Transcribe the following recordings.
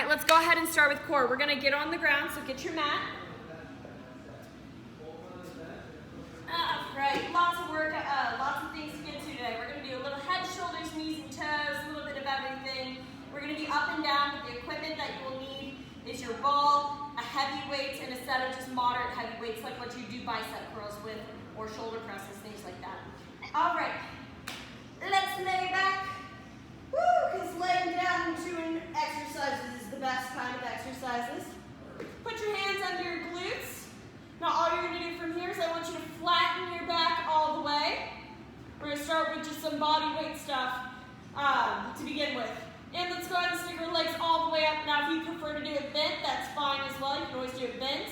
right, let's go ahead and start with core. We're gonna get on the ground, so get your mat. Right, lots of work, lots of things to get to today. We're gonna do a little head, shoulders, knees, and toes, a little bit of everything. We're gonna be up and down, but the equipment that you will need is your ball, a heavy weight, and a set of just moderate heavy weights, like what you do bicep curls with, or shoulder presses, things like that. All right, let's lay back. Woo, because laying down and doing exercises is the best kind of exercises. Put your hands under your glutes. Now all you're gonna do from here is I want you to flatten your back all the way. We're gonna start with just some body weight stuff to begin with. And let's go ahead and stick our legs all the way up. Now if you prefer to do it bent, that's fine as well. You can always do it bent.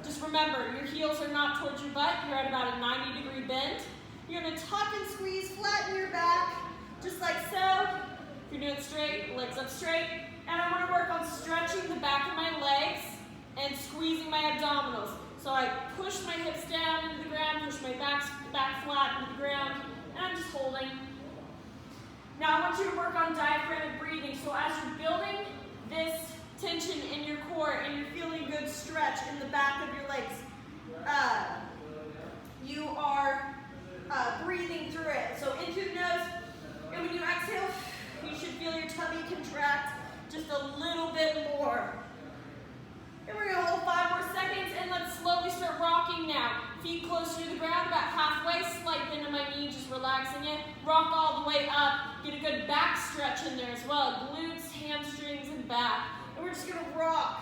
Just remember, your heels are not towards your butt. You're at about a 90-degree bend. You're gonna tuck and squeeze, flatten your back, just like so. If you're doing it straight, legs up straight. And I wanna work on stretching the back of my legs and squeezing my abdominals. So I push my hips down into the ground, push my back flat into the ground, and I'm just holding. Now I want you to work on diaphragmatic breathing. So as you're building this tension in your core and you're feeling good stretch in the back of your legs, you are breathing through it. So in through the nose, and when you exhale, you should feel your tummy contract just a little bit more. And we're gonna hold 5 more seconds, and let's slowly start rocking now. Feet closer to the ground, about halfway, slight bend in my knee, just relaxing it. Rock all the way up, get a good back stretch in there as well. Glutes, hamstrings, and back. And we're just gonna rock.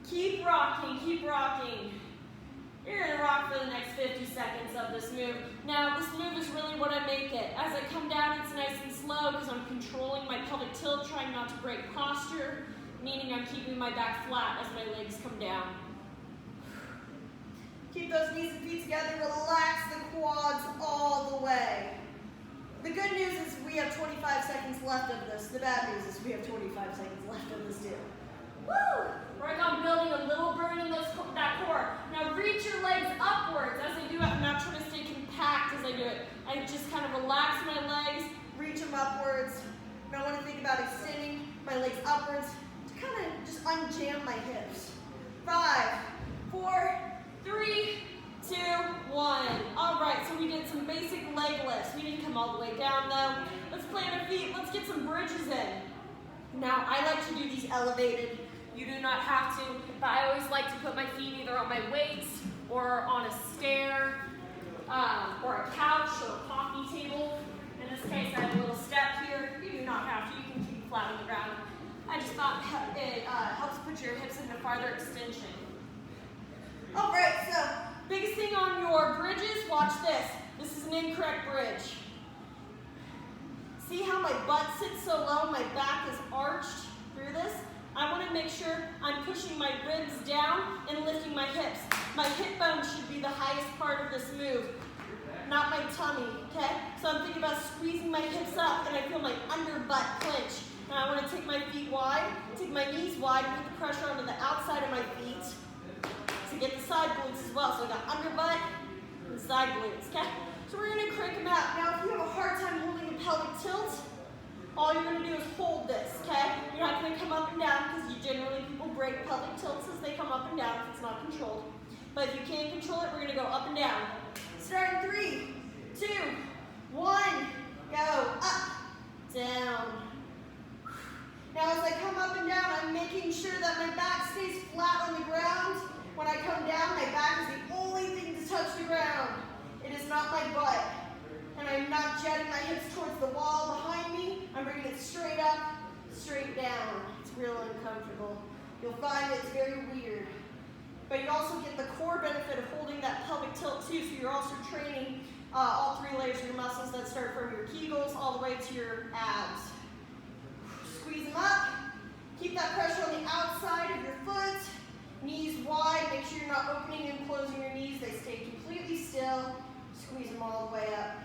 Keep rocking, keep rocking. You're gonna rock for the next 50 seconds of this move. Now, this move is really what I make it. As I come down, it's nice and slow because I'm controlling my pelvic tilt, trying not to break posture, meaning I'm keeping my back flat as my legs come down. Keep those knees and feet together, relax the quads all the way. The good news is we have 25 seconds left of this. The bad news is we have 25 seconds left of this too. Woo! Work on building a little burn in that core. Now reach your legs upwards as I do it. I'm not trying to stay compact as I do it. I just kind of relax my legs, reach them upwards. And I want to think about extending my legs upwards to kind of just unjam my hips. 5, 4, 3, 2, 1. All right, so we did some basic leg lifts. We didn't come all the way down though. Let's plant our feet. Let's get some bridges in. Now, I like to do these elevated. You do not have to, but I always like to put my feet either on my weights or on a stair or a couch or a coffee table. In this case, I have a little step here. You do not have to. You can keep flat on the ground. I just thought it helps put your hips into farther extension. All right, so biggest thing on your bridges, watch this. This is an incorrect bridge. See how my butt sits so low, my back is arched through this? I want to make sure I'm pushing my ribs down and lifting my hips. My hip bone should be the highest part of this move, not my tummy, okay? So I'm thinking about squeezing my hips up and I feel my under butt clench. And I want to take my feet wide, take my knees wide, and put the pressure onto the outside of my feet to get the side glutes as well. So I got under butt and side glutes, okay? So we're going to crank them out. Now if you have a hard time holding a pelvic tilt, all you're going to do is hold this, okay? You're not going to come up and down because generally people break pelvic tilts as they come up and down if it's not controlled. But if you can't control it, we're going to go up and down. Start in 3, 2, 1, go up, down. Now as I come up and down, I'm making sure that my back stays flat on the ground. When I come down, my back is the only thing to touch the ground. It is not my butt. And I'm not jetting my hips towards the wall behind me. I'm bringing it straight up, straight down. It's real uncomfortable. You'll find it's very weird. But you also get the core benefit of holding that pelvic tilt too, so you're also training all 3 layers of your muscles that start from your Kegels all the way to your abs. Squeeze them up. Keep that pressure on the outside of your foot. Knees wide. Make sure you're not opening and closing your knees. They stay completely still. Squeeze them all the way up.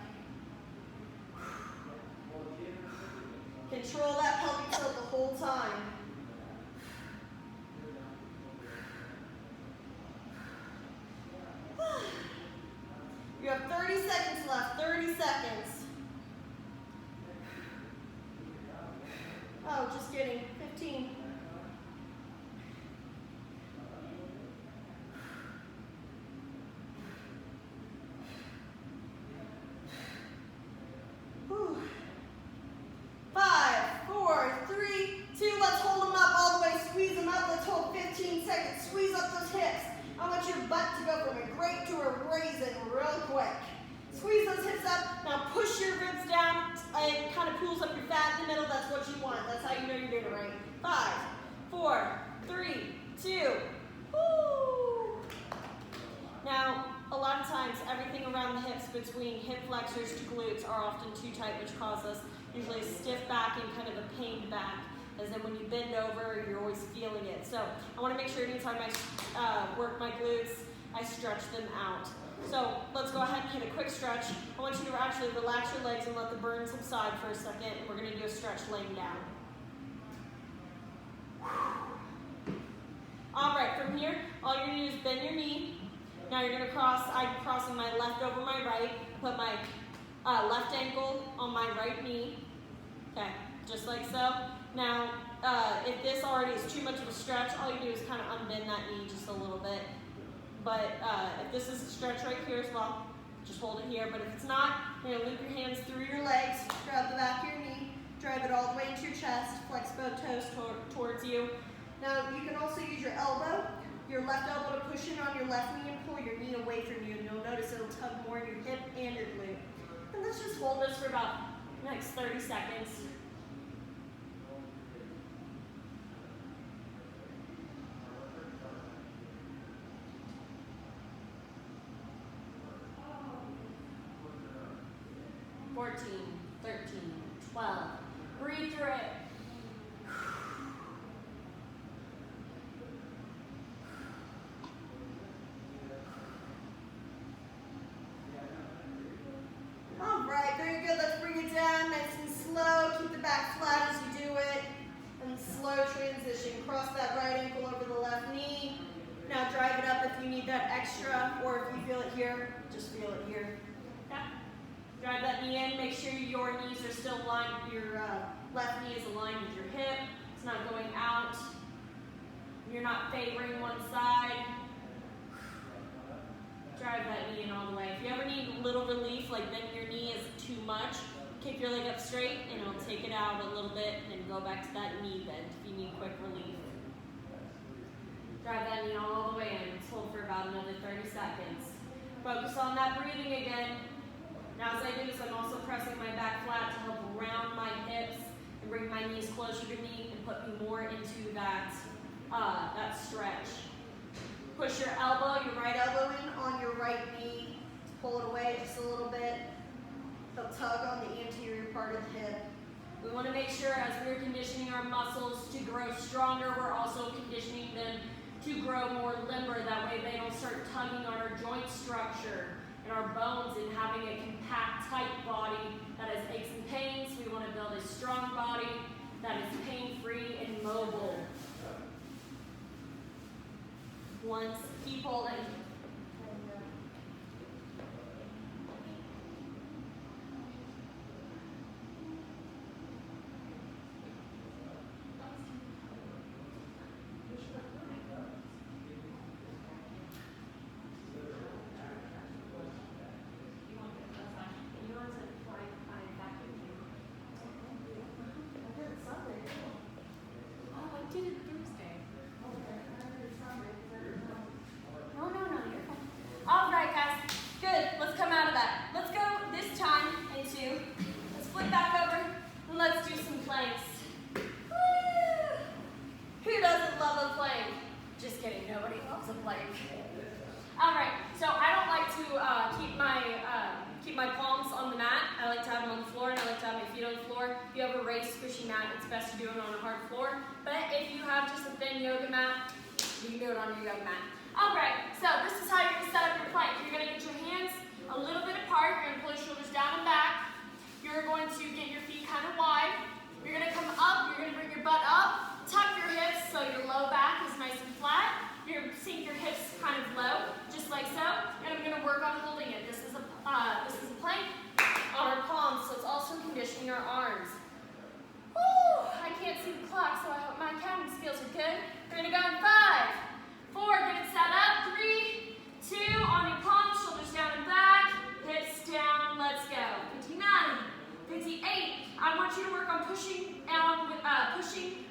Control that pelvic tilt the whole time. You have 30 seconds left, 30 seconds. Oh, just kidding, 15. want to go from a grape to a raisin real quick. Squeeze those hips up. Now push your ribs down. It kind of pulls up your fat in the middle. That's what you want. That's how you know you're doing it right. 5, 4, 3, 2. Woo! Now, a lot of times, everything around the hips between hip flexors to glutes are often too tight, which causes usually a stiff back and kind of a pained back. As then when you bend over, you're always feeling it. So I want to make sure anytime I work my glutes, I stretch them out. So let's go ahead and hit a quick stretch. I want you to actually relax your legs and let the burn subside for a second. We're going to do a stretch laying down. All right, from here, all you're going to do is bend your knee. Now you're going to cross, I'm crossing my left over my right, put my left ankle on my right knee. Okay, just like so. Now, if this already is too much of a stretch, all you do is kind of unbend that knee just a little bit. But if this is a stretch right here as well, just hold it here. But if it's not, you're going to loop your hands through your legs, grab the back of your knee, drive it all the way into your chest, flex both toes towards you. Now, you can also use your elbow, your left elbow to push in on your left knee and pull your knee away from you. And you'll notice it'll tug more in your hip and your glute. And let's just hold this for about the next 30 seconds. Breathe through it. All right, very good. Let's bring it down nice and slow. Keep the back flat as you do it. And slow transition. Cross that right ankle over the left knee. Now drive it up if you need that extra, or if you feel it here, just feel it here. Yeah. Drive that knee in. Make sure your knees are still aligned. Your left knee is aligned with your hip. It's not going out. You're not favoring one side. Drive that knee in all the way. If you ever need a little relief, like bending your knee is too much, kick your leg up straight and it'll take it out a little bit and then go back to that knee bend if you need quick relief. Drive that knee all the way in. Let's hold for about another 30 seconds. Focus on that breathing again. Now as I do this, I'm also pressing my back flat to help round my hips and bring my knees closer to me and put me more into that, that stretch. Push your elbow, your right elbow in on your right knee. Pull it away just a little bit. They'll tug on the anterior part of the hip. We want to make sure as we're conditioning our muscles to grow stronger, we're also conditioning them to grow more limber. That way they don't start tugging on our joint structure and our bones and having a compact, tight body that has aches and pains. We want to build a strong body that is pain-free and mobile. Once, keep holding.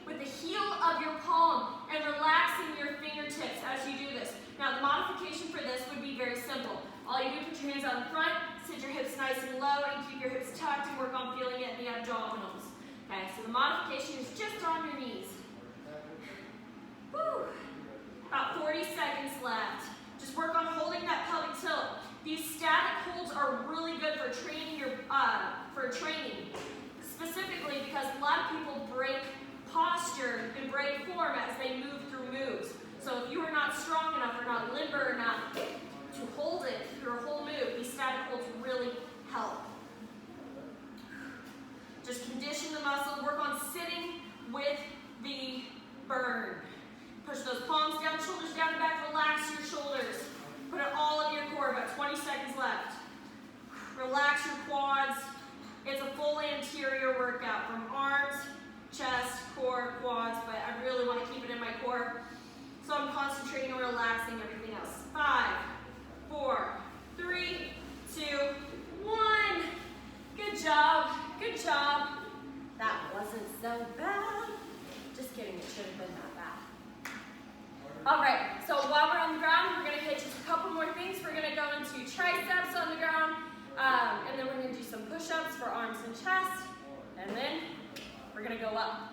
With the heel of your palm and relaxing your fingertips as you do this. Now the modification for down front, sit your hips nice and low, and keep your hips tucked and work on feeling it in the abdominals. Okay, so the modification is just on your knees. Woo. About 40 seconds left. Just work on holding that pelvic tilt. These static holds are really good for training specifically because a lot of people break posture and break form as they move through moves. So if you are not strong enough or not limber enough to hold it through a whole move, these static holds really help. Just condition the muscle, work on sitting with the burn. Push those palms down, shoulders down and back, relax your shoulders. Put it all in your core, about 20 seconds left. Relax your quads. It's a full anterior workout from arms, chest, core, quads, but I really want to keep it in my core. So I'm concentrating on relaxing everything else. 5, 4, 3, 2, 1. Good job, good job. That wasn't so bad. Just kidding, it should have been that bad. All right, so while we're on the ground, we're gonna hit just a couple more things. We're gonna go into triceps on the ground, and then we're gonna do some push-ups for arms and chest, and then we're gonna go up.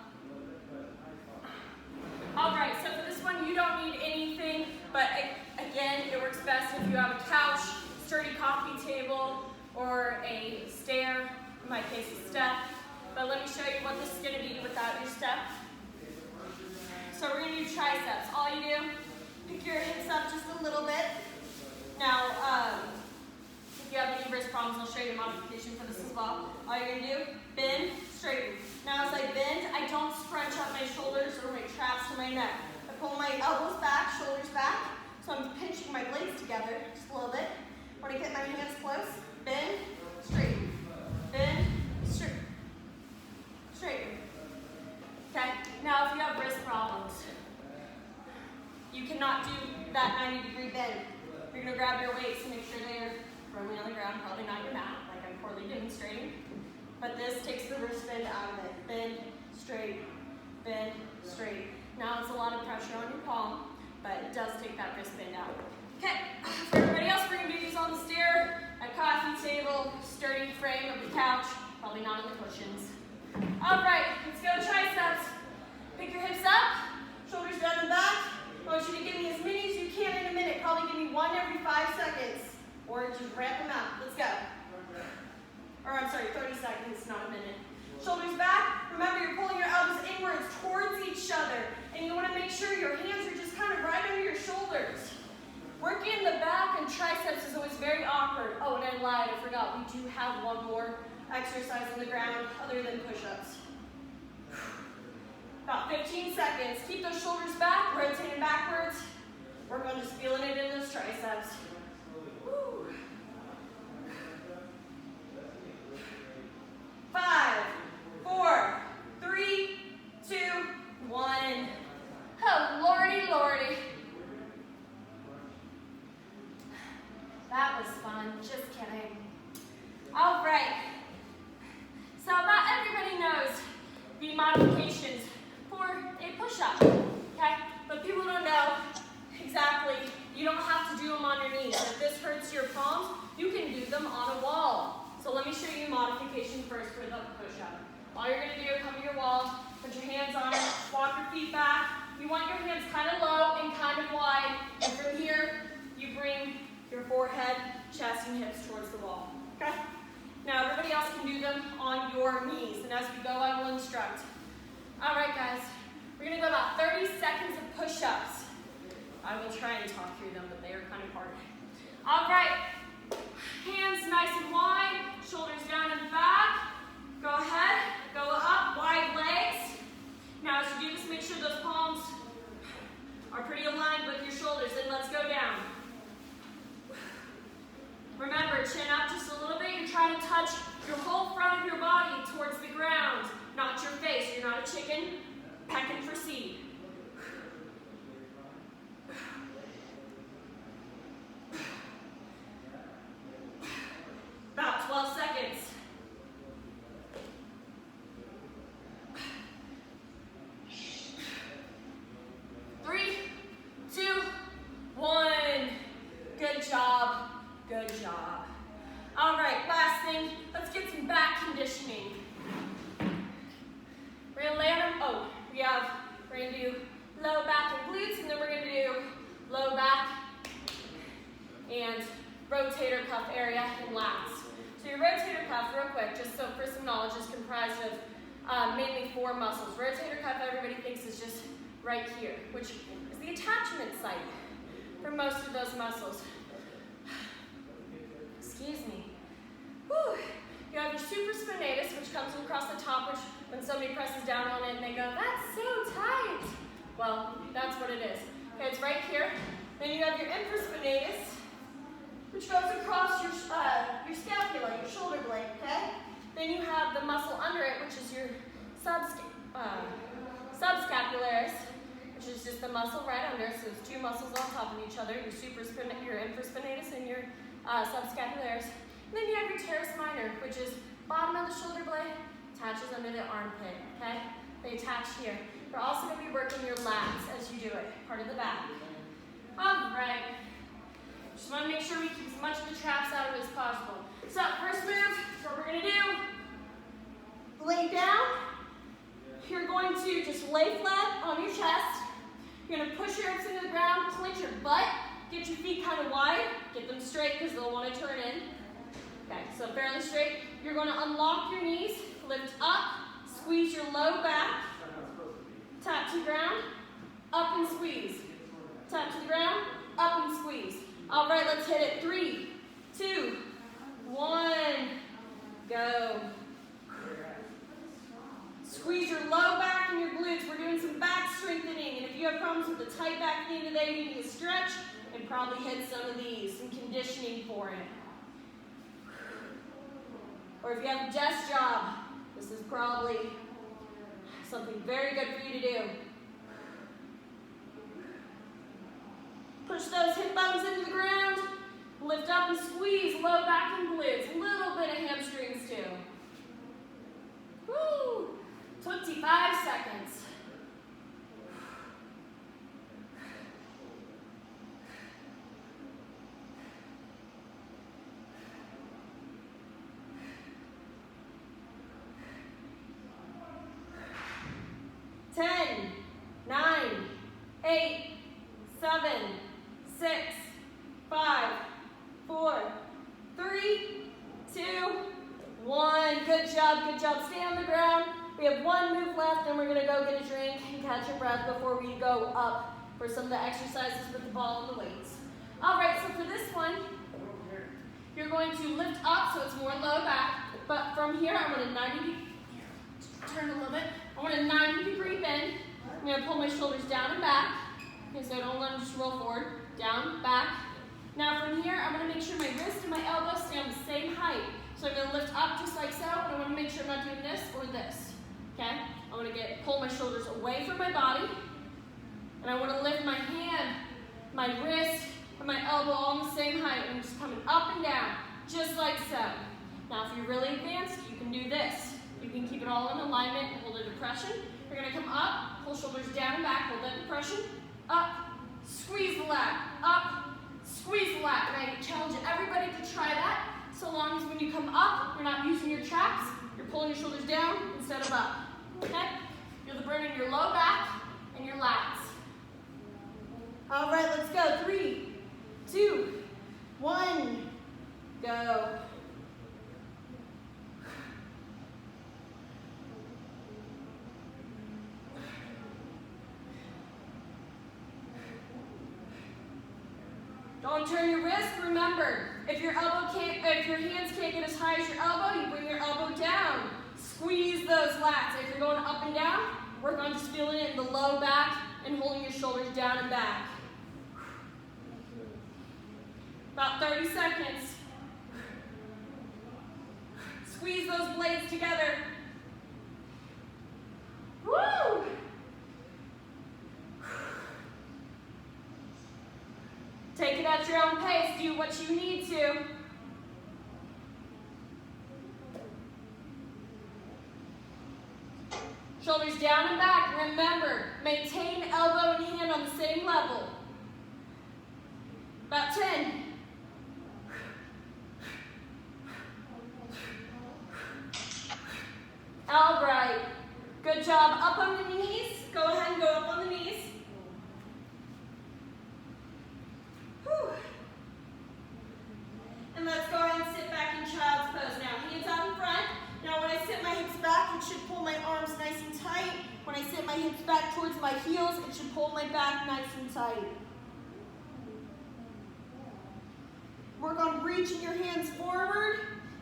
All right, so for this one, you don't need anything, but again, it works best if you have a couch, sturdy coffee table, or a stair, in my case, a step. But let me show you what this is gonna be without your step. So we're gonna do triceps. All you do, pick your hips up just a little bit. Now, if you have any wrist problems, I'll show you a modification for this as well. All you're gonna do, bend, straighten. Now as I bend, I don't scrunch up my shoulders or my traps to my neck. I pull my elbows back, shoulders back, so I'm pinching my blades together just a little bit. When I get my hands close, bend, straighten, bend, straighten, straighten. Okay, now if you have wrist problems, you cannot do that 90-degree bend. You're gonna grab your weights and make sure they're firmly on the ground, probably not your mat, like I'm poorly demonstrating. But this takes the wrist bend out of it. Bend, straight, bend, straight. Now it's a lot of pressure on your palm, but it does take that wrist bend out. Okay, for everybody else, we're gonna do these on the stair, a coffee table, sturdy frame of the couch, probably not on the cushions. All right, let's go triceps. Pick your hips up, shoulders down and back. I want you to give me as many as you can in a minute. Probably give me one every 5 seconds, or just ramp them out. Let's go. Or I'm sorry, 30 seconds, not a minute. Shoulders back. Remember, you're pulling your elbows inwards towards each other, and you want to make sure your hands are just kind of right under your shoulders. Working the back and triceps is always very awkward. Oh, and I lied, I forgot. We do have one more exercise on the ground other than push-ups. About 15 seconds. Keep those shoulders back, rotating backwards. Work on just feeling it in those triceps. Woo. 5, 4, 3, 2, 1. Oh, lordy, lordy. That was fun, just kidding. All right. So about everybody knows the modifications for a push-up, okay? But people don't know exactly, you don't have to do them on your knees. If this hurts your palms, you can do them on a wall. So let me show you modification first for the push-up. All you're gonna do, come to your wall, put your hands on it, walk your feet back. You want your hands kind of low and kind of wide. And from here, you bring your forehead, chest, and hips towards the wall, okay? Now everybody else can do them on your knees. And as we go, I will instruct. All right, guys, we're gonna go about 30 seconds of push-ups. I will try and talk through them, but they are kind of hard. All right, hands nice and wide, shoulders down and back. Go ahead, go up, wide legs. Now as you do this, make sure those palms are pretty aligned with your shoulders, and let's go down. Remember, chin up just a little bit. You're trying to touch your whole front of your body towards the ground, not your face. You're not a chicken pecking for seed. low back and rotator cuff area and lats. So your rotator cuff, real quick, just so for some knowledge, is comprised of mainly 4 muscles. Rotator cuff, everybody thinks is just right here, which is the attachment site for most of those muscles. Excuse me. Whew. You have your supraspinatus, which comes across the top, which when somebody presses down on it and they go, that's so tight. Well, that's what it is. Okay, it's right here. Then you have your infraspinatus, which goes across your scapula, your shoulder blade, okay? Then you have the muscle under it, which is your subscapularis, which is just the muscle right under. So there's 2 muscles on top of each other, your infraspinatus and your subscapularis. And then you have your teres minor, which is bottom of the shoulder blade, attaches under the armpit, okay? They attach here. We're also going to be working your lats as you do it, part of the back. All right. Just want to make sure we keep as much of the traps out of it as possible. So first move, what we're going to do, lay down. You're going to just lay flat on your chest. You're going to push your hips into the ground, clench your butt, get your feet kind of wide, get them straight because they'll want to turn in. Okay, so fairly straight. You're going to unlock your knees, lift up, squeeze your low back, tap to the ground, up and squeeze. Tap to the ground, up and squeeze. All right, let's hit it. 3, 2, 1, go. Squeeze your low back and your glutes. We're doing some back strengthening. And if you have problems with the tight back at the end of the day, you need to stretch and probably hit some of these, some conditioning for it. Or if you have a desk job, this is probably something very good for you to do. Push those hip bones into the ground. Lift up and squeeze low back and glutes. A little bit of hamstrings too. Woo! 25 seconds. Ten, 9, 8, 7, 6, 5, 4, 3, 2, 1. Good job, good job. Stay on the ground. We have 1 move left, and we're going to go get a drink and catch your breath before we go up for some of the exercises with the ball and the weights. All right, so for this one, you're going to lift up so it's more low back, but from here, I'm going to turn a little bit. I want a 90-degree bend. I'm going to pull my shoulders down and back. Okay, so I don't let them just roll forward. Down, back. Now from here, I'm going to make sure my wrist and my elbow stay on the same height. So I'm going to lift up just like so, and I want to make sure I'm not doing this or this. Okay? I want to pull my shoulders away from my body, and I want to lift my hand, my wrist, and my elbow all on the same height. I'm just coming up and down, just like so. Now if you're really advanced, you can do this. You can keep it all in alignment and hold a depression. You're going to come up, pull shoulders down and back, hold that depression, up, squeeze the lat, up, squeeze the lat. And I challenge everybody to try that, so long as when you come up, you're not using your traps, you're pulling your shoulders down instead of up. Okay? You'll burn in your low back and your lats. All right, let's go. 3, 2, 1, go. Don't turn your wrist. Remember, if your hands can't get as high as your elbow, you bring your elbow down. Squeeze those lats. If you're going up and down, work on just feeling it in the low back and holding your shoulders down and back. About 30 seconds. Squeeze those blades together. Woo! Take it at your own pace. Do what you need to. Shoulders down and back. Remember, maintain elbow and hand on the same level. About 10. All right. Good job. Up on the knees. Go ahead and go up on the knees. back nice and tight. Work on reaching your hands forward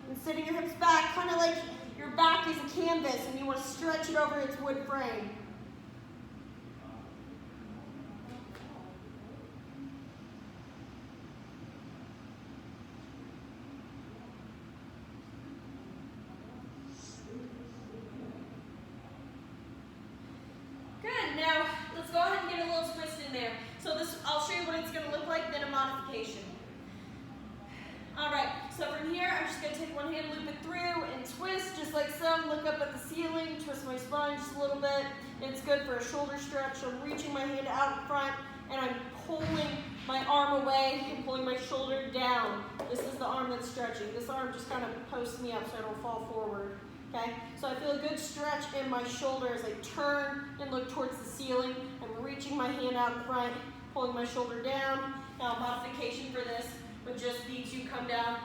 and sitting your hips back, kind of like your back is a canvas and you want to stretch it over its wood frame. Good, now let's go ahead and get a little twist in there. So this, I'll show you what it's going to look like, then a modification. All right, so from here, I'm just going to take one hand, loop it through, and twist just like so. Look up at the ceiling, twist my spine just a little bit. It's good for a shoulder stretch. So I'm reaching my hand out in front, and I'm pulling my arm away and pulling my shoulder down. This is the arm that's stretching. This arm just kind of posts me up so I don't fall forward. Okay, so I feel a good stretch in my shoulder as I turn and look towards the ceiling. I'm reaching my hand out in front, pulling my shoulder down. Now, modification for this would just be to come down,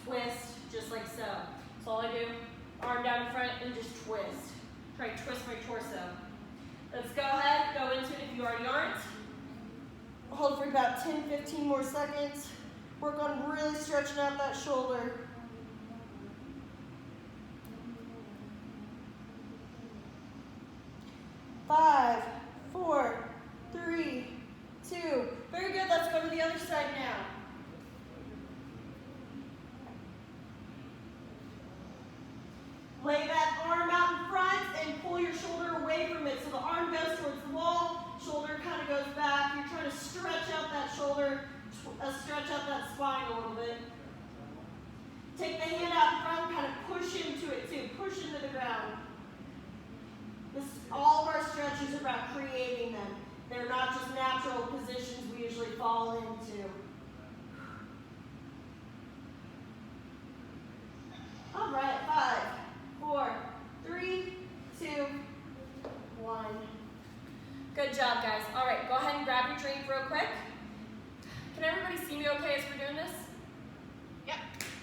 twist, just like so. So all I do, arm down in front and just twist. Try to twist my torso. Let's go ahead, go into it if you already aren't. Hold for about 10-15 more seconds. Work on really stretching out that shoulder. 5, 4, 3, 2. Very good, let's go to the other side now. Lay that arm out in front and pull your shoulder away from it. So the arm goes towards the wall, shoulder kind of goes back. You're trying to stretch out that shoulder, stretch out that spine a little bit. Take the hand out in front, kind of push into it too. Push into the ground. All of our stretches are about creating them. They're not just natural positions we usually fall into. All right, 5, 4, 3, 2, 1. Good job, guys. All right, go ahead and grab your drink real quick. Can everybody see me okay as we're doing this? Yep.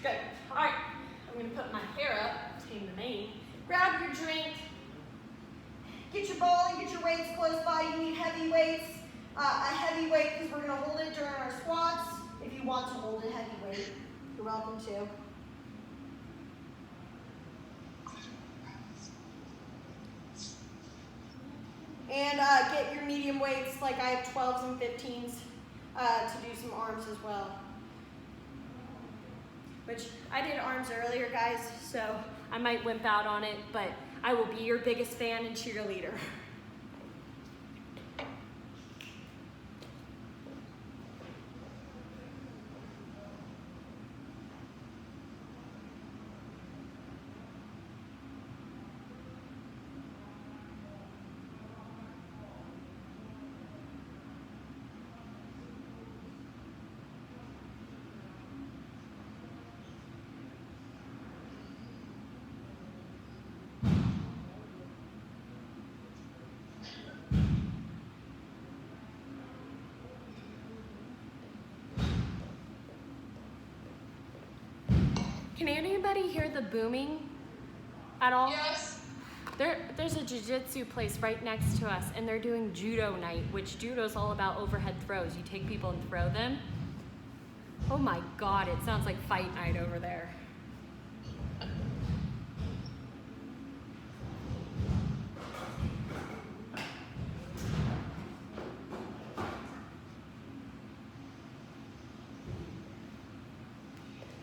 Good. All right, I'm going to put my hair up, tame the mane. Grab your drink. Get your ball and get your weights close by. You need heavy weights. A heavy weight because we're going to hold it during our squats. If you want to hold a heavy weight, you're welcome to. And get your medium weights, like I have 12s and 15s to do some arms as well. Which I did arms earlier, guys, so I might wimp out on it, but I will be your biggest fan and cheerleader. Can anybody hear the booming at all? Yes. There's a jiu-jitsu place right next to us, and they're doing judo night, which judo is all about overhead throws. You take people and throw them. Oh my God, it sounds like fight night over there.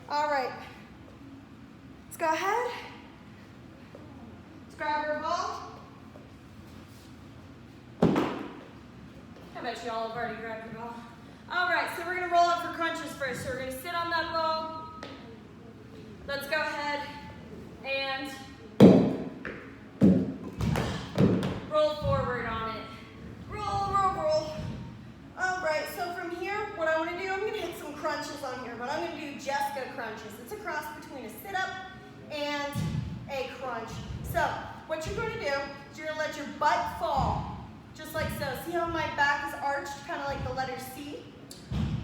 All right. Go ahead. Let's grab our ball. I bet you all have already grabbed your ball. All right, so we're going to roll up for crunches first. So we're going to sit on that ball. Let's go ahead and roll forward on it. Roll, roll, roll. All right, so from here, what I want to do, I'm going to hit some crunches on here, but I'm going to do Jessica crunches. It's a cross between a sit-up and a crunch. So what you're going to do is you're going to let your butt fall, just like so. See how my back is arched, kind of like the letter C?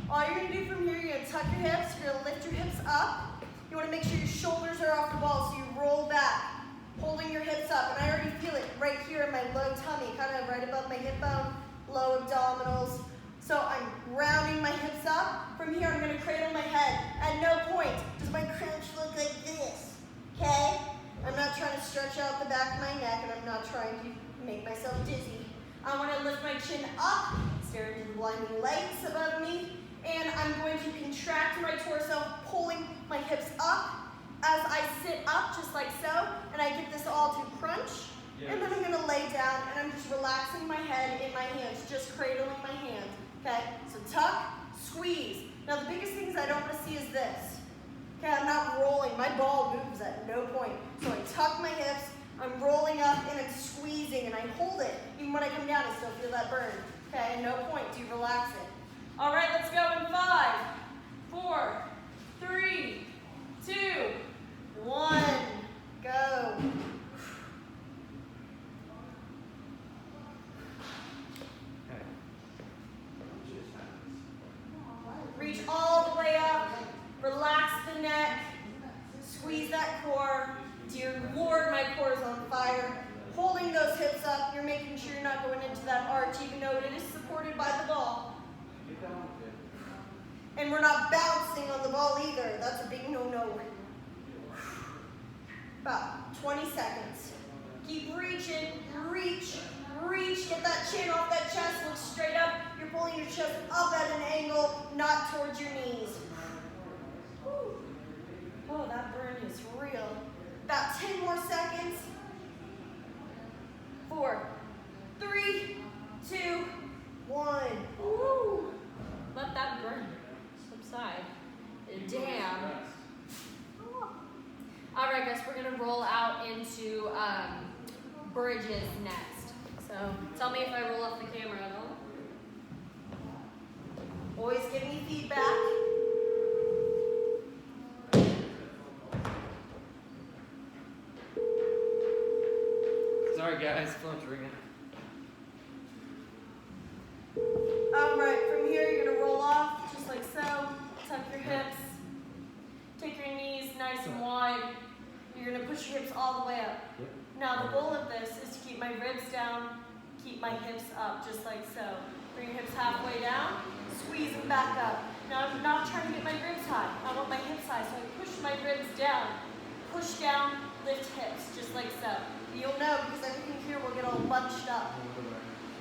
All you're going to do from here, you're going to tuck your hips, you're going to lift your hips up. You want to make sure your shoulders are off the ball, so you roll back, holding your hips up. And I already feel it right here in my low tummy, kind of right above my hip bone. low abdominals. So I'm rounding my hips up. From here, I'm gonna cradle my head. At no point does my crunch look like this, okay? I'm not trying to stretch out the back of my neck, and I'm not trying to make myself dizzy. I wanna lift my chin up, stare into the blinding lights above me, and I'm going to contract my torso, pulling my hips up as I sit up, just like so, and I get this all to crunch. And then I'm gonna lay down, and I'm just relaxing my head in my hands, just cradling my hands, okay? So tuck, squeeze. Now the biggest things I don't wanna see is this. Okay, I'm not rolling, my ball moves at no point. So I tuck my hips, I'm rolling up, and I'm squeezing, and I hold it. Even when I come down, I still feel that burn. Okay, at no point do you relax it. All right, let's go in 5, 4, 3, 2, 1, go. Reach all the way up, relax the neck, squeeze that core. Dear Lord, my core is on fire. Holding those hips up, you're making sure you're not going into that arch, even though it is supported by the ball. And we're not bouncing on the ball either. That's a big no-no. About 20 seconds. Keep reaching, reach, reach. Get that chin off that chest, look straight up. You're pulling your chest up at an angle, not towards your knees. Whew. Oh, that burn is real. About 10 more seconds. 4, 3, 2, 1. Woo! Let that burn subside. Damn. All right, guys, we're gonna roll out into bridges next. So tell me if I roll off the camera at all. Always give me feedback. Sorry guys, phone's ringing. All right, from here you're gonna roll off just like so. Tuck your hips. Take your knees nice and wide. You're gonna push your hips all the way up. Yep. Now the goal of this is to keep my ribs down, keep my hips up just like so. Bring your hips halfway down, squeeze them back up. Now I'm not trying to get my ribs high. I want my hips high, so I push my ribs down. Push down, lift hips, just like so. You'll know because everything here will get all bunched up.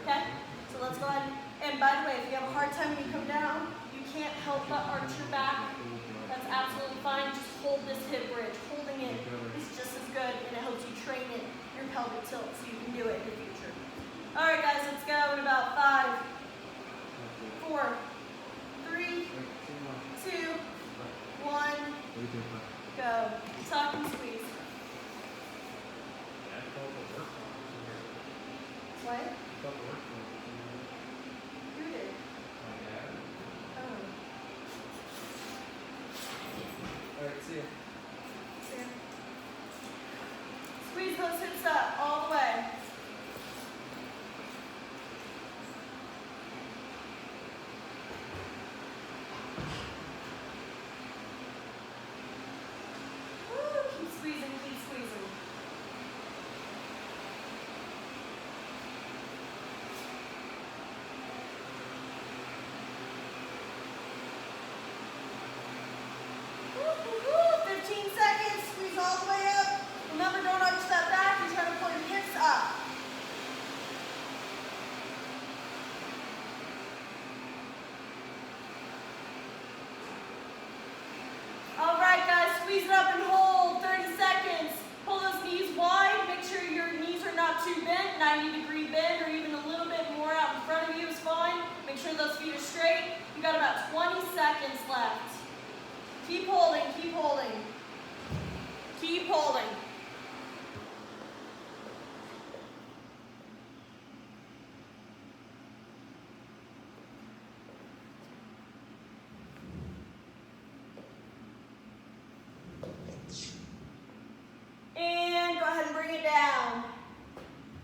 Okay? So let's go ahead. And by the way, if you have a hard time when you come down, you can't help but arch your back. That's absolutely fine. Just hold this hip bridge. Holding it is just as good, and it helps you train it, your pelvic tilt, so you can do it in the future. All right, guys, let's go in about 5, 4, 3, 2, 1, go. Tuck and squeeze. What? Who did? Oh. Alright, see ya. Here. Squeeze those hips up all the way. Woo, keep squeezing, keep squeezing. Woo, 15 seconds, squeeze all the way up. Remember, don't arch that back, you're trying to pull your hips up. All right, guys, squeeze it up and hold, 30 seconds. Pull those knees wide, make sure your knees are not too bent, 90-degree bend, or even a little bit more out in front of you is fine. Make sure those feet are straight. You got about 20 seconds left. Keep holding, keep holding. Keep holding. And go ahead and bring it down.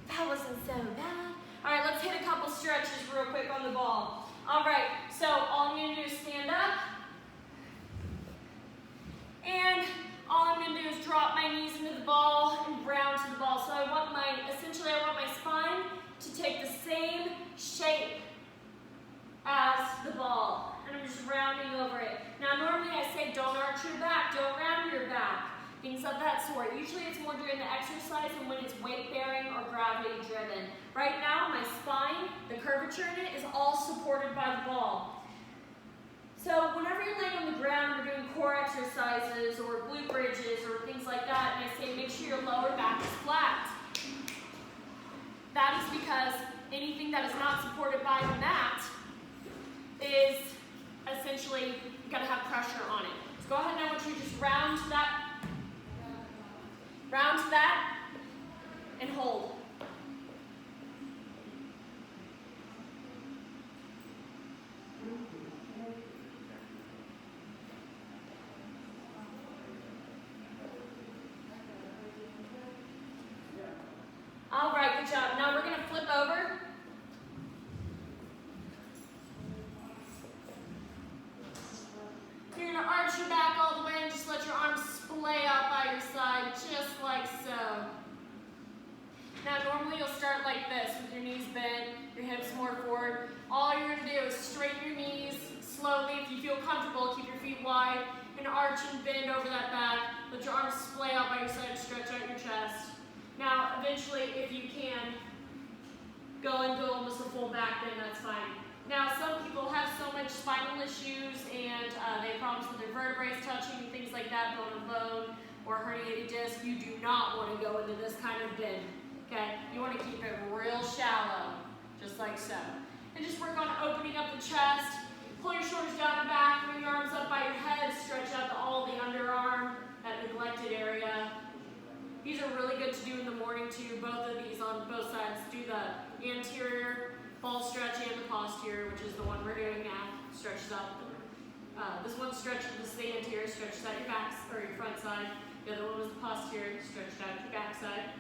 That wasn't so bad. All right, let's hit a couple stretches real quick on the ball. All right, so all I'm gonna do is stand up. And all I'm gonna do is drop my knees into the ball and round to the ball. So essentially I want my spine to take the same shape shape as the ball, and I'm just rounding over it. Now normally I say don't arch your back, don't round your back, things of that sort. Usually it's more during the exercise and when it's weight bearing or gravity driven. Right now my spine, the curvature in it, is all supported by the ball. So whenever you're laying on the ground, we're doing core exercises or glute bridges or things like that, and I say make sure your lower back is flat. That is because anything that is not supported by the mat is essentially going to have pressure on it. So go ahead and I want you to just round to that, and hold. All right, good job. Now we're going to flip over. You're going to arch your back all the way and just let your arms splay out by your side, just like so. Now normally you'll start like this with your knees bent, your hips more forward. All you're going to do is straighten your knees slowly. If you feel comfortable, keep your feet wide and arch and bend over that back. Let your arms splay out by your side, stretch out your chest. Now eventually, if you can, go into almost a full back bend, that's fine. Now some people have so much spinal issues and they have problems with their vertebrae touching, things like that, bone on bone, or herniated disc. You do not want to go into this kind of bend, okay? You want to keep it real shallow, just like so. And just work on opening up the chest. Pull your shoulders down and back, bring your arms up by your head, stretch out all the underarm, that neglected area. These are really good to do in the morning too, both of these on both sides. Do the anterior ball stretch and the posterior, which is the one we're doing now. Stretches out. This one stretches the anterior, stretches out your back or your front side. The other one was the posterior, stretched out your back side.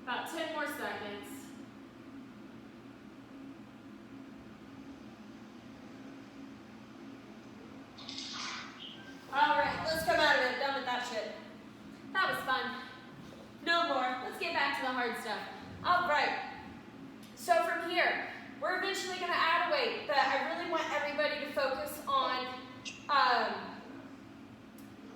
About 10 more seconds. Alright, let's come out of it. Done with that shit. That was fun. No more. Let's get back to the hard stuff. Alright. So from here, we're eventually going to add a weight, but I really want everybody to focus on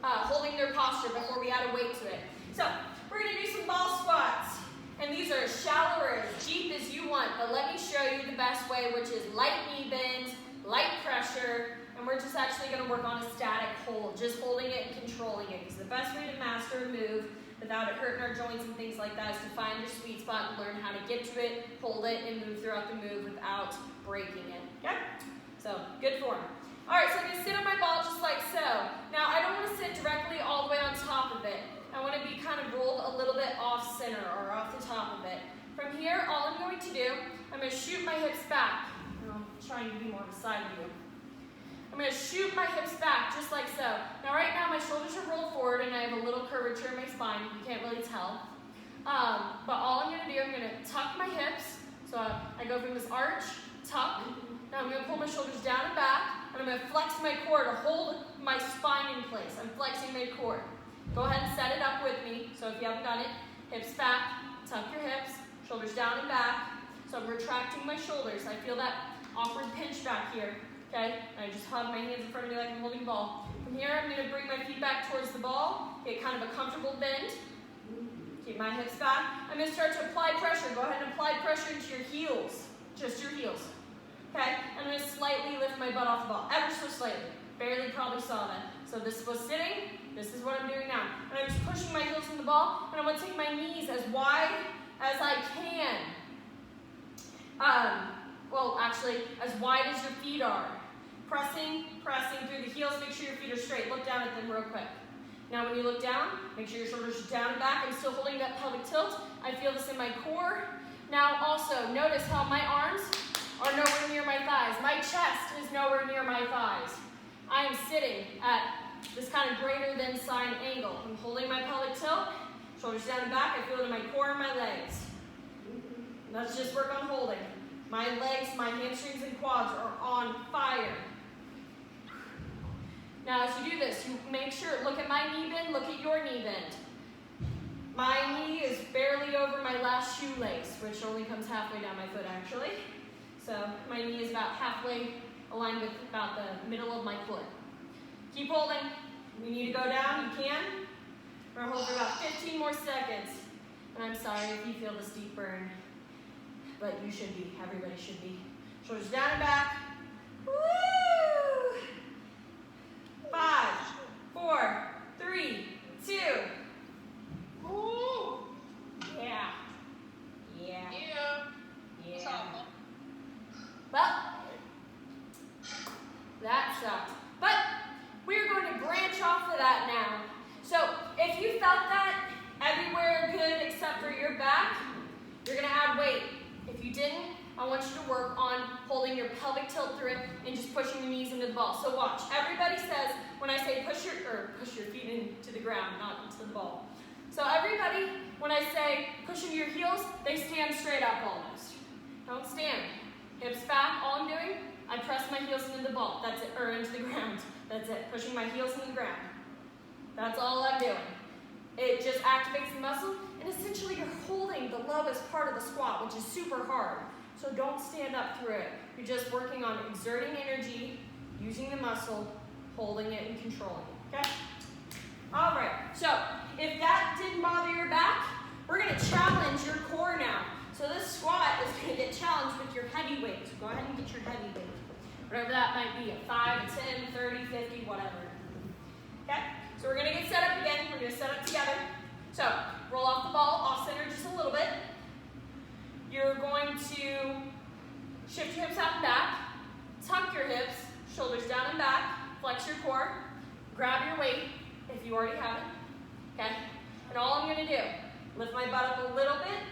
holding their posture before we add a weight to it. So, we're going to do some ball squats. And these are as shallow or as deep as you want, but let me show you the best way, which is light knee bends, light pressure, and we're just actually going to work on a static hold, just holding it and controlling it. Because the best way to master a move without it hurting our joints and things like that is to find your sweet spot and learn how to get to it, hold it, and move throughout the move without breaking it. Okay? So, good form. Alright, so I'm going to sit on my ball just like so. Now, I don't want to sit directly all the way on top of it. I want to be kind of rolled a little bit off center or off the top of it. From here, all I'm going to do, I'm going to shoot my hips back. I'm trying to be more of a side view. I'm going to shoot my hips back just like so. Now right now my shoulders are rolled forward and I have a little curvature in my spine. You can't really tell. But all I'm going to do, I'm going to tuck my hips. So I go from this arch, tuck. Now I'm going to pull my shoulders down and back. And I'm going to flex my core to hold my spine in place. I'm flexing my core. Go ahead and set it up with me. So if you haven't done it, hips back, tuck your hips, shoulders down and back. So I'm retracting my shoulders. I feel that awkward pinch back here. Okay, and I just hug my hands in front of me like I'm holding a ball. From here, I'm going to bring my feet back towards the ball, get kind of a comfortable bend. Keep my hips back. I'm going to start to apply pressure. Go ahead and apply pressure into your heels, just your heels. Okay, I'm going to slightly lift my butt off the ball, ever so slightly. Barely probably saw that. So this was sitting, this is what I'm doing now. And I'm just pushing my heels in the ball, and I want to take my knees as wide as I can. Well, actually, as wide as your feet are. Pressing through the heels, make sure your feet are straight. Look down at them real quick. Now when you look down, make sure your shoulders are down and back. I'm still holding that pelvic tilt. I feel this in my core. Now also, notice how my arms are nowhere near my thighs. My chest is nowhere near my thighs. I am sitting at this kind of greater than sine angle. I'm holding my pelvic tilt, shoulders down and back. I feel it in my core and my legs. Let's just work on holding. My legs, my hamstrings and quads are on fire. Now as you do this, you make sure, look at my knee bend, look at your knee bend. My knee is barely over my last shoelace, which only comes halfway down my foot actually. So my knee is about halfway aligned with about the middle of my foot. Keep holding. We need to go down, you can. We're gonna hold for about 15 more seconds. And I'm sorry if you feel the steep burn, but you should be, everybody should be. Shoulders down and back. Woo! 5, 4, 3, 2. Ooh. Yeah. Yeah. Yeah. Yeah. Well, that sucked. But we're going to branch off of that now. So if you felt that everywhere good except for your back, you're going to add weight. If you didn't, I want you to work on holding your pelvic tilt through it and just pushing your knees into the ball. So watch. Everybody says when I say push your feet into the ground, not into the ball. So everybody, when I say push into your heels, they stand straight up almost. Don't stand. Hips back. All I'm doing, I press my heels into the ball. That's it, or into the ground. That's it. Pushing my heels into the ground. That's all I'm doing. It just activates the muscle, and essentially you're holding the lowest part of the squat, which is super hard. So don't stand up through it. You're just working on exerting energy, using the muscle, holding it and controlling it, okay? All right, so if that didn't bother your back, we're gonna challenge your core now. So this squat is gonna get challenged with your heavy weight. So go ahead and get your heavy weight. Whatever that might be, a 5, a 10, 30, 50, whatever. Okay, so we're gonna get set up again. We're gonna set up together. So roll off the ball, off center just a little bit. You're going to shift your hips out and back, tuck your hips, shoulders down and back, flex your core, grab your weight if you already have it, okay? And all I'm gonna do, lift my butt up a little bit,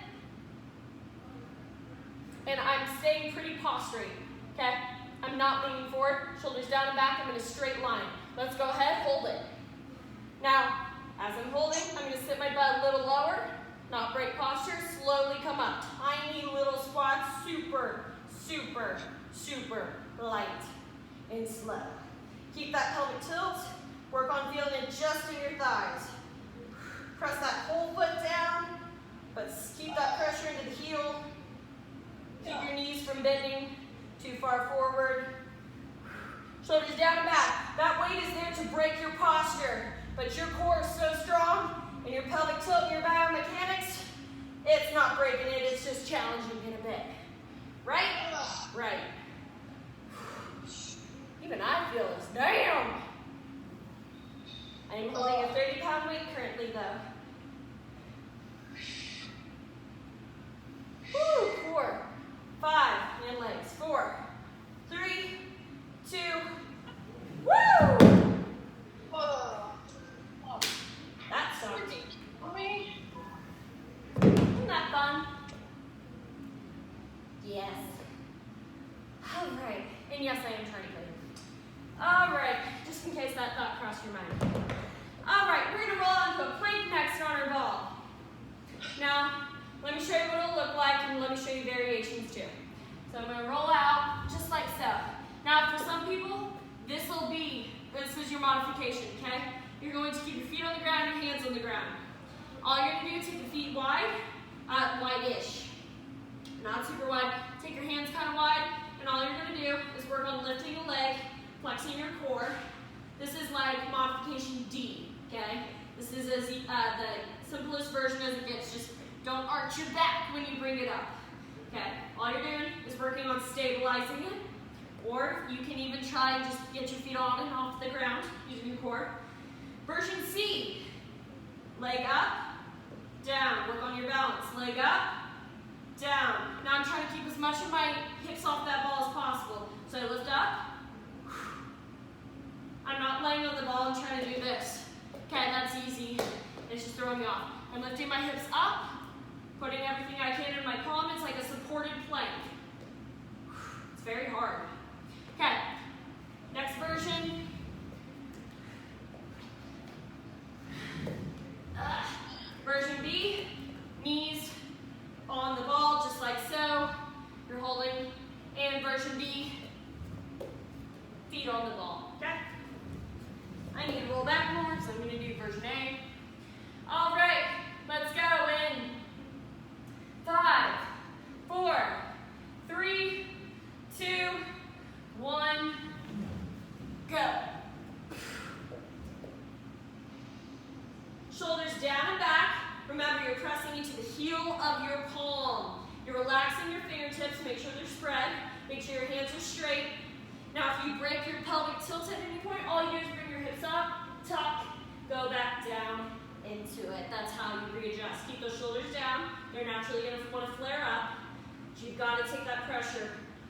and I'm staying pretty postured, okay? I'm not leaning forward, shoulders down and back, I'm in a straight line. Let's go ahead, hold it. Now, as I'm holding, I'm gonna sit my butt a little lower, not break posture, slowly come up. Tiny little squats, super, super, super light and slow. Keep that pelvic tilt. Work on feeling it just in your thighs. Press that whole foot down, but keep that pressure into the heel. Keep your knees from bending too far forward. Shoulders down and back. That weight is there to break your posture, but your core is so strong, and your pelvic tilt and your biomechanics, it's not breaking it, it's just challenging it a bit. Right? Right. Even I feel this. Damn! I'm holding a 30-pound weight currently, though. Woo! 4, 5, and legs. 4, 3, 2, woo! That sucked. Isn't that fun? Yes. All right. And yes, I am trying to play. All right. Just in case that thought crossed your mind. All right. We're going to roll onto a plank next on our ball. Now, let me show you what it'll look like, and let me show you variations too. So I'm going to roll out just like so. Now, for some people, this is your modification, okay? You're going to keep your feet on the ground, your hands on the ground. All you're going to do is take the feet wide, wide-ish. Not super wide. Take your hands kind of wide, and all you're going to do is work on lifting a leg, flexing your core. This is like modification D, okay? This is the simplest version as it gets. Just don't arch your back when you bring it up, okay? All you're doing is working on stabilizing it, or you can even try and just get your feet on and off the ground using your core. Version C, leg up, down. Work on your balance. Leg up, down. Now I'm trying to keep as much of my hips off that ball as possible. So I lift up. I'm not laying on the ball, I'm trying to do this. Okay, that's easy. It's just throwing me off. I'm lifting my hips up, putting everything I can in my palm. It's like a supported plank. It's very hard. Okay, next version. Version B, knees on the ball, just like so. You're holding. And version B, feet on the ball, okay? I need to roll back more, so I'm gonna do version A. All right, let's go. naturally going to want to flare up. You've got to take that pressure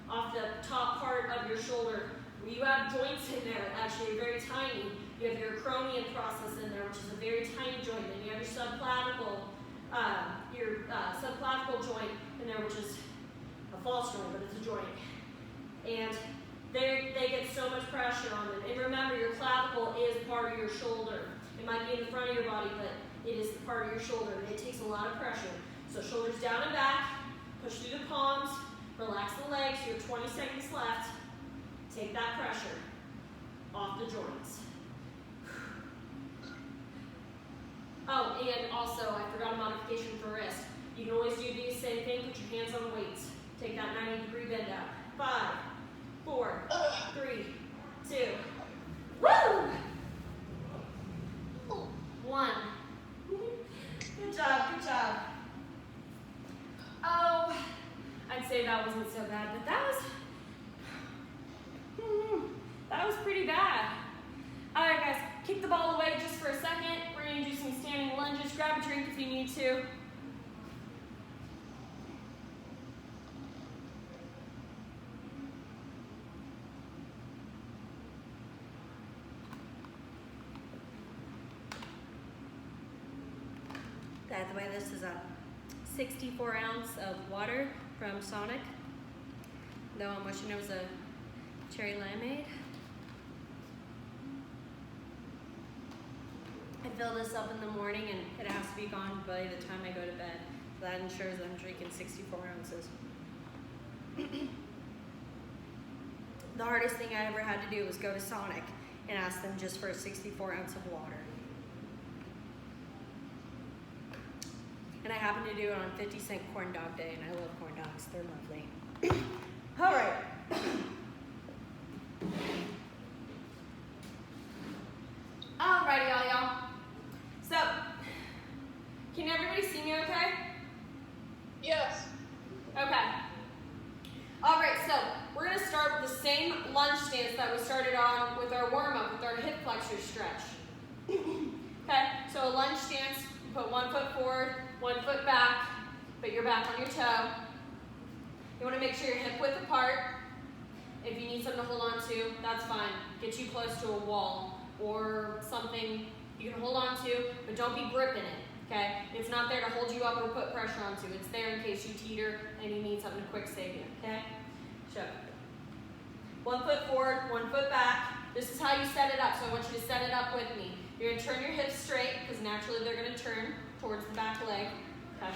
off the top part of your shoulder. You have joints in there, actually very tiny. You have your acromion process in there, which is a very tiny joint. Then you have your subclavicle joint in there, which is a false joint, but it's a joint. And they get so much pressure on them. And remember, your clavicle is part of your shoulder. It might be in the front of your body, but it is the part of your shoulder. And it takes a lot of pressure. So shoulders down and back, push through the palms, relax the legs. You have 20 seconds left. Take that pressure off the joints. Oh, and also, I forgot a modification for wrist. You can always do the same thing, put your hands on weights. Take that 90-degree bend out. 5, 4, 3, 2, woo! 1. Good job, good job. Oh, I'd say that wasn't so bad, but that was pretty bad. All right, guys, kick the ball away just for a second. We're gonna do some standing lunges. Grab a drink if you need to. By the way, this is a 64 ounce of water from Sonic. Though I'm wishing it was a cherry limeade. I fill this up in the morning and it has to be gone by the time I go to bed. That ensures I'm drinking 64 ounces. The hardest thing I ever had to do was go to Sonic and ask them just for a 64 ounce of water. And I happened to do it on 50-cent corn dog day, and I love corn dogs. They're lovely. All right. Alrighty, y'all. So, can everybody see me okay? Yes. Okay. Alright, so we're going to start with the same lunge stance that we started on with our warm-up, with our hip flexor stretch. Okay, so a lunge stance, you put 1 foot forward, 1 foot back, put your back on your toe. You want to make sure your hip width apart. If you need something to hold on to, that's fine. Get you close to a wall or something you can hold on to, but don't be gripping it, okay? It's not there to hold you up or put pressure onto. It's there in case you teeter and you need something to quick save you, okay? So, 1 foot forward, 1 foot back. This is how you set it up, so I want you to set it up with me. You're gonna turn your hips straight, because naturally they're gonna turn towards the back leg, okay?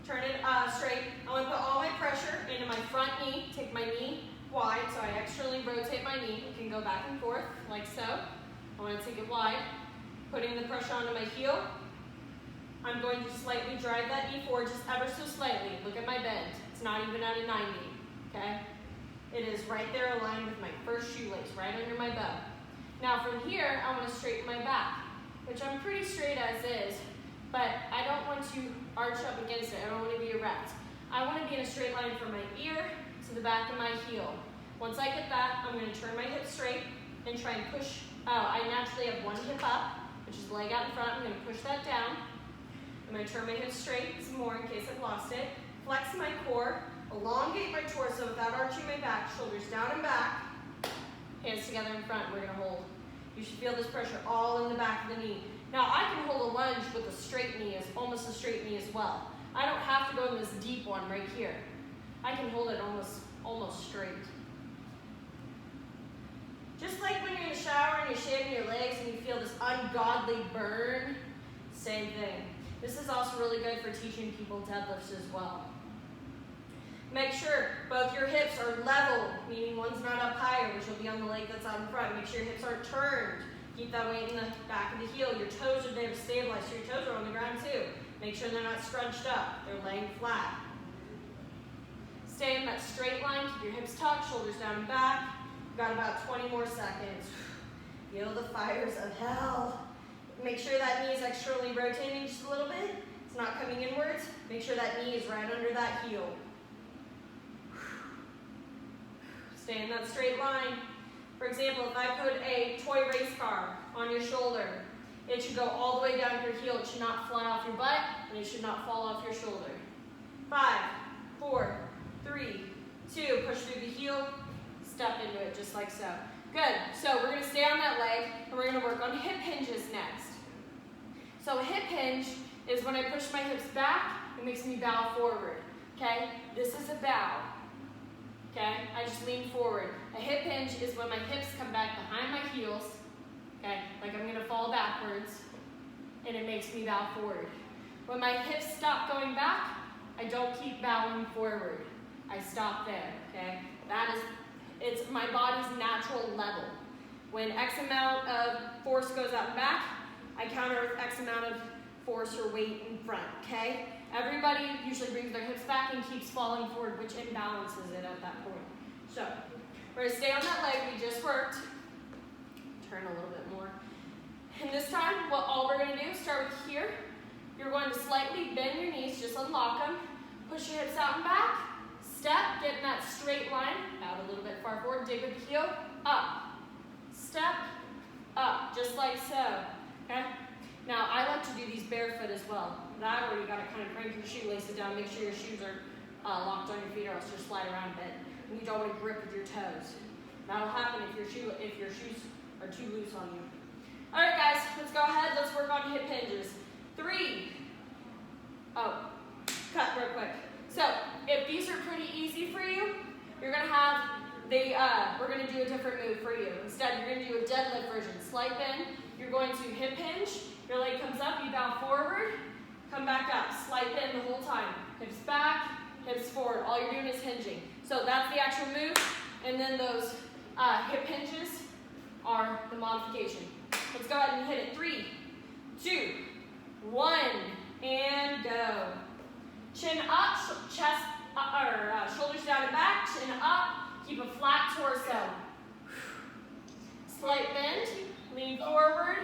Turn it straight. I want to put all my pressure into my front knee. Take my knee wide, so I externally rotate my knee. It can go back and forth, like so. I want to take it wide. Putting the pressure onto my heel. I'm going to slightly drive that knee forward, just ever so slightly. Look at my bend. It's not even at a 90, okay? It is right there aligned with my first shoelace, right under my bow. Now from here, I want to straighten my back, which I'm pretty straight as is. But I don't want to arch up against it. I don't want to be erect. I want to be in a straight line from my ear to the back of my heel. Once I get that, I'm going to turn my hips straight and try and push. I naturally have one hip up, which is leg out in front. I'm going to push that down. I'm going to turn my hips straight some more in case I've lost it. Flex my core, elongate my torso without arching my back, shoulders down and back, hands together in front. We're going to hold. You should feel this pressure all in the back of the knee. Now I can hold a lunge with a straight knee, almost a straight knee as well. I don't have to go in this deep one right here. I can hold it almost straight. Just like when you're in the shower and you're shaving your legs and you feel this ungodly burn, same thing. This is also really good for teaching people deadlifts as well. Make sure both your hips are level, meaning one's not up higher, which will be on the leg that's out in front. Make sure your hips aren't turned. Keep that weight in the back of the heel. Your toes are there to stabilize, so your toes are on the ground too. Make sure they're not scrunched up. They're laying flat. Stay in that straight line. Keep your hips tucked, shoulders down and back. We've got about 20 more seconds. Feel the fires of hell. Make sure that knee is externally rotating just a little bit. It's not coming inwards. Make sure that knee is right under that heel. Stay in that straight line. For example, if I put a toy race car on your shoulder, it should go all the way down your heel. It should not fly off your butt, and it should not fall off your shoulder. 5, 4, 3, 2. Push through the heel. Step into it just like so. Good. So we're going to stay on that leg, and we're going to work on hip hinges next. So a hip hinge is when I push my hips back, it makes me bow forward. Okay? This is a bow. Okay? I just lean forward. A hip hinge is when my hips come back behind my heels. Okay? Like I'm going to fall backwards, and it makes me bow forward. When my hips stop going back, I don't keep bowing forward. I stop there. Okay? It's my body's natural level. When X amount of force goes out and back, I counter with X amount of force or weight in front, okay? Everybody usually brings their hips back and keeps falling forward, which imbalances it at that point. So, we're gonna stay on that leg we just worked. Turn a little bit more. And this time, all we're gonna do is start with here. You're going to slightly bend your knees, just unlock them. Push your hips out and back. Step, get in that straight line. Out a little bit far forward, dig with the heel. Up. Step, up, just like so. Okay? Now, I like to do these barefoot as well. That or you gotta kind of crank your shoelaces down, make sure your shoes are locked on your feet or else you'll slide around a bit. And you don't want to grip with your toes. That'll happen if your shoes are too loose on you. All right, guys, let's go ahead. Let's work on hip hinges. 3. Oh, cut real quick. So, if these are pretty easy for you, you're gonna have we're gonna do a different move for you. Instead, you're gonna do a deadlift version. Slight bend. You're going to hip hinge. Your leg comes up. You bow forward. Come back up. Slight bend the whole time. Hips back. Hips forward. All you're doing is hinging. So that's the actual move. And then those hip hinges are the modification. Let's go ahead and hit it. 3, 2, 1, and go. Chin up, chest, shoulders down and back. Chin up. Keep a flat torso. Slight bend. Lean forward.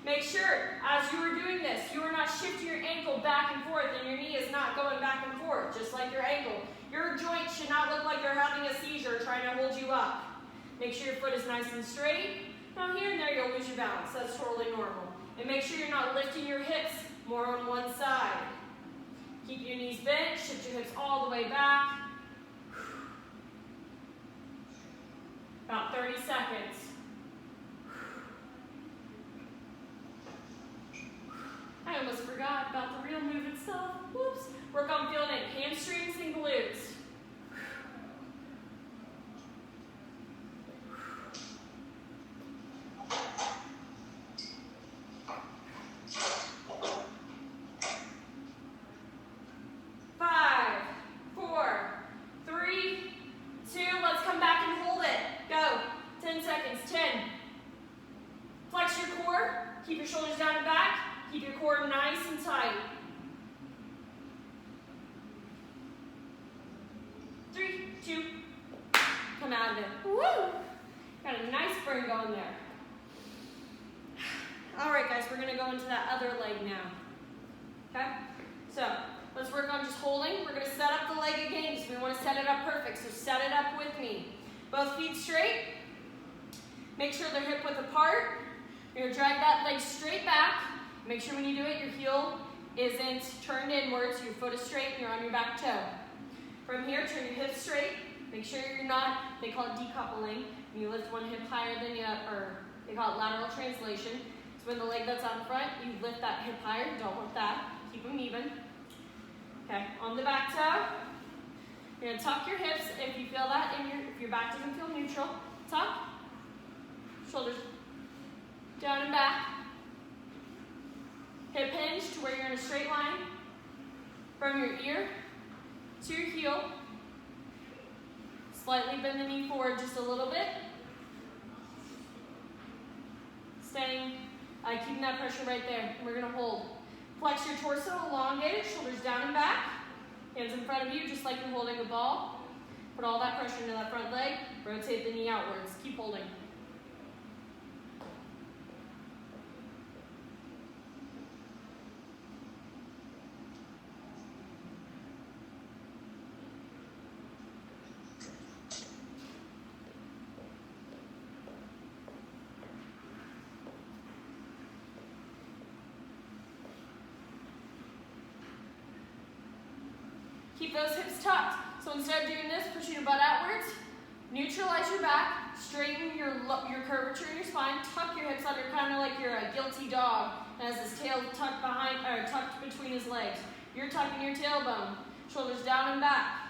Make sure, as you are doing this, you are not shifting your ankle back and forth and your knee is not going back and forth, just like your ankle. Your joints should not look like they're having a seizure trying to hold you up. Make sure your foot is nice and straight. Now here and there you'll lose your balance. That's totally normal. And make sure you're not lifting your hips more on one side. Keep your knees bent, shift your hips all the way back. About 30 seconds. I almost forgot about the real move itself. Whoops. Work on feeling it. Hamstrings and glutes. Come out of it. Woo! Got a nice burn going there. All right, guys, we're gonna go into that other leg now. Okay? So let's work on just holding. We're gonna set up the leg again because we want to set it up perfect. So set it up with me. Both feet straight. Make sure they're hip width apart. You're gonna drag that leg straight back. Make sure when you do it, your heel isn't turned inwards. Your foot is straight and you're on your back toe. From here, turn your hips straight. Make sure you're not, they call it decoupling. When you lift one hip higher than the other, or they call it lateral translation. So when the leg that's out in front, you lift that hip higher. Don't lift that. Keep them even. Okay, on the back toe. You're gonna tuck your hips if you feel that, and if your back doesn't feel neutral. Tuck. Shoulders down and back. Hip hinge to where you're in a straight line. From your ear to your heel. Slightly bend the knee forward just a little bit. Staying, keeping that pressure right there. And we're gonna hold. Flex your torso, elongate it, shoulders down and back. Hands in front of you, just like you're holding a ball. Put all that pressure into that front leg. Rotate the knee outwards. Keep holding. Keep those hips tucked. So instead of doing this, pushing your butt outwards, neutralize your back, straighten your curvature in your spine, tuck your hips under, kind of like you're a guilty dog that has his tail tucked behind or tucked between his legs. You're tucking your tailbone, shoulders down and back.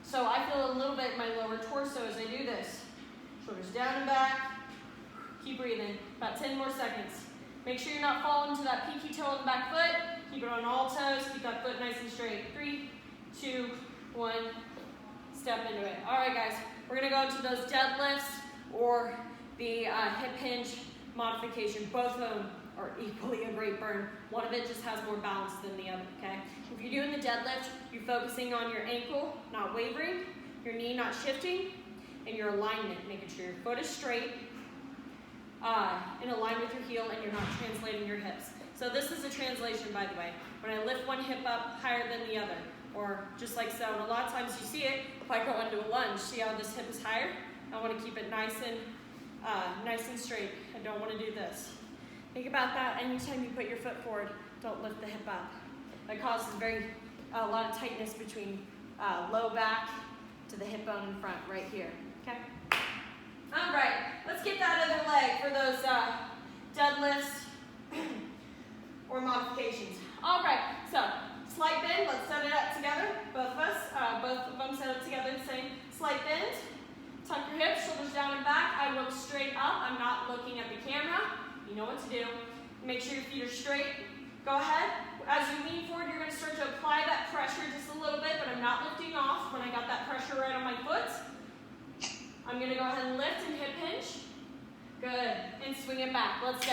So I feel a little bit in my lower torso as I do this. Shoulders down and back. Keep breathing. About 10 more seconds. Make sure you're not falling to that peaky toe on the back foot. Keep it on all toes. Keep that foot nice and straight. 3, 2, 1. Step into it. All right, guys. We're going to go into those deadlifts or the hip hinge modification. Both of them are equally a great burn. One of it just has more balance than the other, okay? If you're doing the deadlift, you're focusing on your ankle not wavering, your knee not shifting, and your alignment, making sure your foot is straight, in line with your heel, and you're not translating your hips. So this is a translation, by the way. When I lift one hip up higher than the other, or just like so. And a lot of times you see it, if I go into a lunge, see how this hip is higher? I want to keep it nice and straight. I don't want to do this. Think about that anytime you put your foot forward, don't lift the hip up. That causes a lot of tightness between low back to the hip bone in front, right here, okay? All right, let's get that other leg for those deadlifts or modifications. All right, so slight bend, let's set it up together, both of us, both of them set it together the same. Slight bend, tuck your hips, shoulders down and back. I look straight up, I'm not looking at the camera. You know what to do. Make sure your feet are straight. Go ahead. As you lean forward, you're going to start to apply that pressure just a little bit, but I'm not lifting off when I got that pressure right on my foot. I'm going to go ahead and lift and hip hinge. Good. And swing it back. Let's go.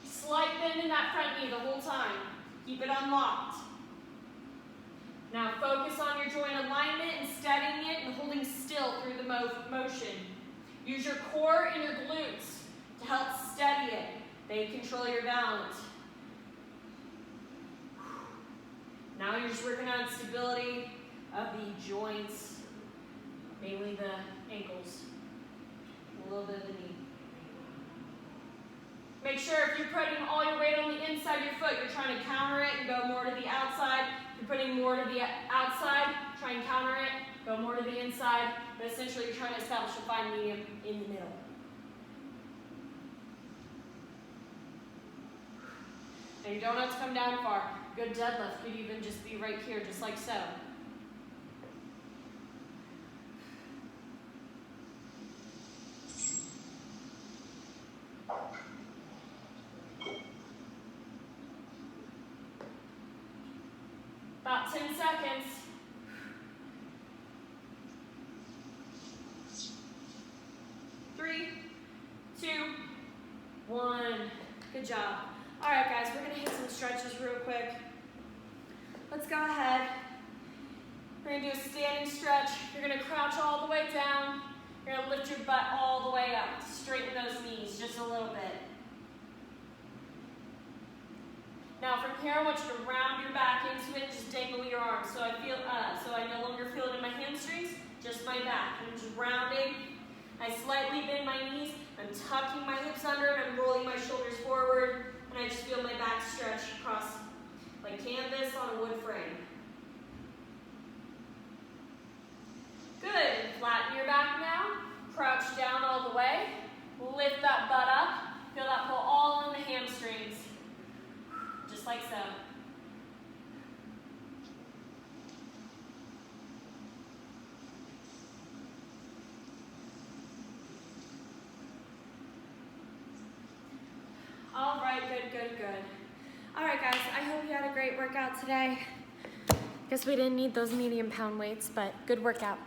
Slight bend in that front knee the whole time. Keep it unlocked. Now focus on your joint alignment and steadying it and holding still through the motion. Use your core and your glutes to help steady it. They control your balance. Now you're just working on stability of the joints, mainly the ankles, a little bit of the knee. Make sure if you're putting all your weight on the inside of your foot, you're trying to counter it and go more to the outside. If you're putting more to the outside, try and counter it, go more to the inside. But essentially, you're trying to establish a fine medium in the middle. And you don't have to come down far. Good deadlift could even just be right here, just like so. About 10 seconds. Three, 2, 1. Good job. All right, guys, we're going to hit some stretches real quick. Let's go ahead. We're going to do a standing stretch. You're going to crouch all the way down. You're going to lift your butt all the way up. Straighten those knees just a little bit. Now from here, I want you to round your back into it, just dangle your arms. So I no longer feel it in my hamstrings, just my back. I'm just rounding. I slightly bend my knees. I'm tucking my hips under and I'm rolling my shoulders forward. And I just feel my back stretch across like canvas on a wood frame. Good. Flatten your back now. Crouch down all the way. Lift that butt up. Feel that pull all in the hamstrings. Just like so. All right, good. All right, guys, I hope you had a great workout today. Guess we didn't need those medium pound weights, but good workout.